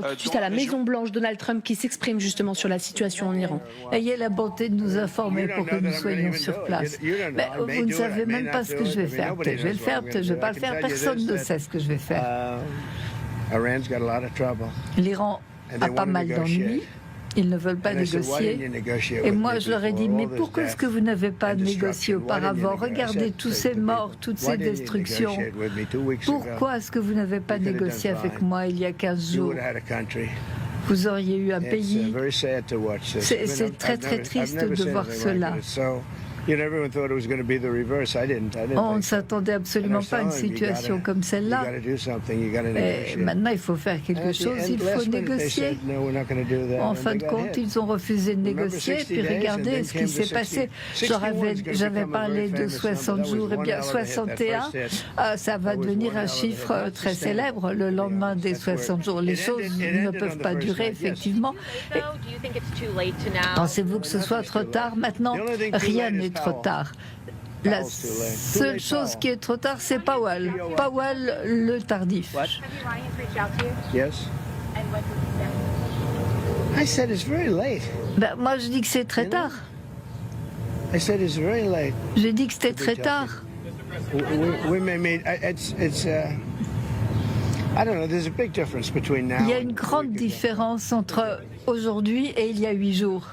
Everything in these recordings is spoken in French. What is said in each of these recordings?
Tout de suite à la Maison-Blanche, Donald Trump qui s'exprime justement sur la situation en Iran. Ayez la bonté de nous informer pour que nous soyons sur place. Mais vous ne savez même pas ce que je vais faire. Peut-être je vais le faire, peut-être je ne vais pas le faire. Personne ne sait ce que je vais faire. L'Iran a pas mal d'ennuis. Ils ne veulent pas négocier. Et moi, je leur ai dit, mais pourquoi est-ce que vous n'avez pas négocié auparavant? Regardez tous ces morts, toutes ces destructions. Pourquoi est-ce que vous n'avez pas négocié avec moi il y a 15 jours? Vous auriez eu un pays. C'est très très triste de voir cela. On ne s'attendait absolument pas à une situation comme celle-là. Et maintenant, il faut faire quelque chose, il faut négocier. En fin de compte, ils ont refusé de négocier, puis regardez ce qui s'est passé. J'avais parlé de 60 jours, et bien 61, ça va devenir un chiffre très célèbre le lendemain des 60 jours. Les choses ne peuvent pas durer, effectivement. Pensez-vous que ce soit trop tard? Maintenant, rien n'est trop tard. La seule chose qui est trop tard, c'est Powell. Powell, le tardif. Moi, je dis que c'est très tard. J'ai dit que c'était très tard. Il y a une grande différence entre aujourd'hui et il y a 8 jours.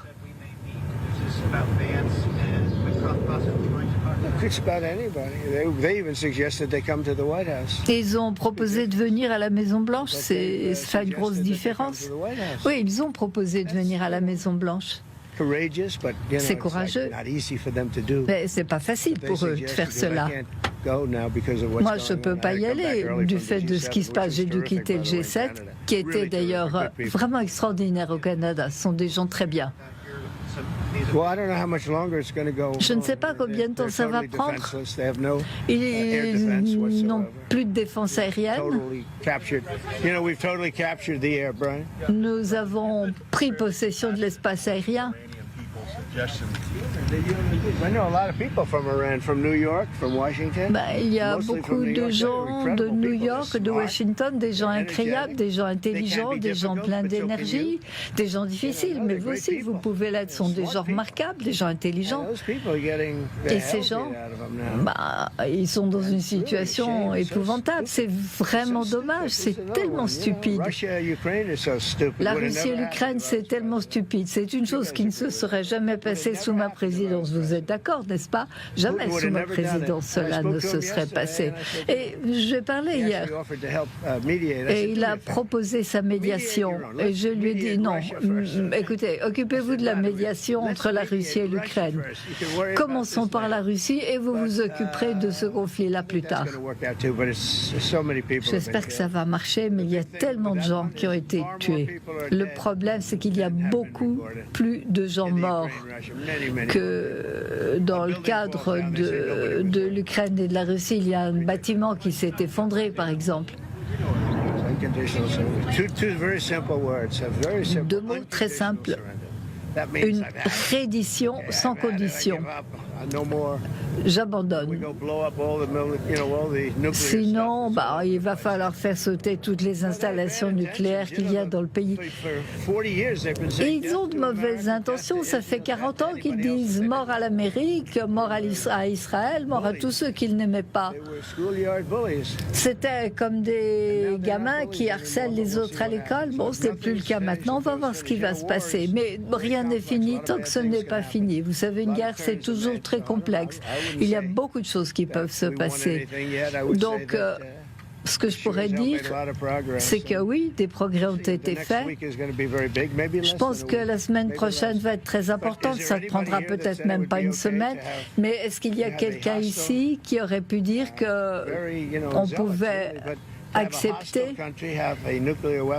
Ils ont proposé de venir à la Maison-Blanche, ça fait une grosse différence. Oui, ils ont proposé de venir à la Maison-Blanche. C'est courageux, mais c'est pas facile pour eux de faire cela. Moi, je ne peux pas y aller du fait de ce qui se passe. J'ai dû quitter le G7, qui était d'ailleurs vraiment extraordinaire au Canada. Ce sont des gens très bien. Je ne sais pas combien de temps ça va prendre. Ils n'ont plus de défense aérienne. Nous avons pris possession de l'espace aérien. Il y a beaucoup de gens de New York, de Washington, des gens incroyables, des gens intelligents, des gens pleins d'énergie, des gens difficiles, mais vous aussi, vous pouvez l'être, sont des gens remarquables, des gens intelligents. Et ces gens, ils sont dans une situation épouvantable. C'est vraiment dommage, c'est tellement stupide. La Russie et l'Ukraine, c'est tellement stupide. C'est une chose qui ne se serait jamais passée sous ma présidence. Vous êtes d'accord, n'est-ce pas? Jamais sous ma présidence cela ne se serait passé. Et je parlais hier. Et il a proposé sa médiation. Et je lui ai dit non, écoutez, occupez-vous de la médiation entre la Russie et l'Ukraine. Commençons par la Russie et vous vous occuperez de ce conflit-là plus tard. J'espère que ça va marcher, mais il y a tellement de gens qui ont été tués. Le problème, c'est qu'il y a beaucoup plus de gens morts que dans le cadre de l'Ukraine et de la Russie. Il y a un bâtiment qui s'est effondré, par exemple. Deux mots très simples. Une reddition sans condition. J'abandonne. Sinon, il va falloir faire sauter toutes les installations nucléaires qu'il y a dans le pays. Et ils ont de mauvaises intentions. Ça fait 40 ans qu'ils disent mort à l'Amérique, mort à Israël, mort à tous ceux qu'ils n'aimaient pas. C'était comme des gamins qui harcèlent les autres à l'école. Bon, ce n'est plus le cas maintenant. On va voir ce qui va se passer. Mais rien n'est fini tant que ce n'est pas fini. Vous savez, une guerre, c'est toujours très complexe. Il y a beaucoup de choses qui peuvent se passer. Donc, ce que je pourrais dire, c'est que oui, des progrès ont été faits. Je pense que la semaine prochaine va être très importante. Ça ne prendra peut-être même pas une semaine. Mais est-ce qu'il y a quelqu'un ici qui aurait pu dire qu'on pouvait accepter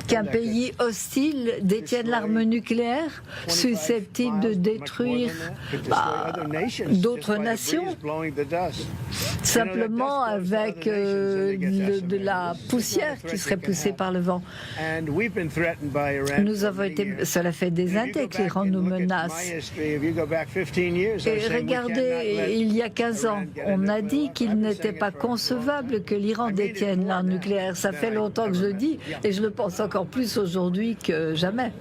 qu'un pays hostile détienne l'arme nucléaire susceptible de détruire d'autres nations, simplement avec de la poussière qui serait poussée par le vent. Nous avons été, cela fait des années que l'Iran nous menace. Et regardez, il y a 15 ans, on a dit qu'il n'était pas concevable que l'Iran détienne l'arme nucléaire. nucléaire. Ça fait longtemps que je le dis et je le pense encore plus aujourd'hui que jamais.